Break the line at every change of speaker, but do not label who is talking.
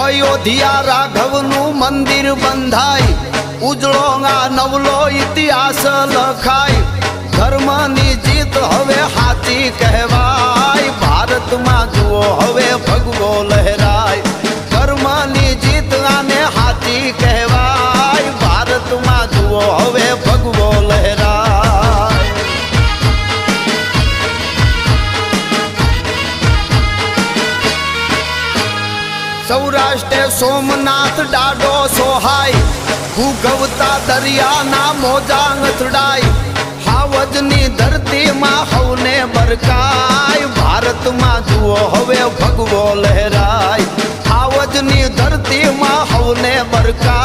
અયોધ્યા રાઘવનું મંદિર બંધાય, ઉજળો આ નવલો ઇતિહાસ લખાય. ધર્મની જીત હવે હાથી કહેવાય, ભારતમાં જુઓ હવે ભગવો લહેરાય. ધર્મની જીત આને હાથી કહેવાય, ભારતમાં જુઓ હવે ભગવો લહેરાય. સૌરાષ્ટ્રે સોમનાથ ડાડો સોહાય, ભૂગવતા દરિયાના મોજા અથડાય. હાવજની ધરતીમાં હવને બરકાય, ભારતમાં જુઓ હવે ભગવો લહેરાય. હાવજની ધરતીમાં હવને બરકાય.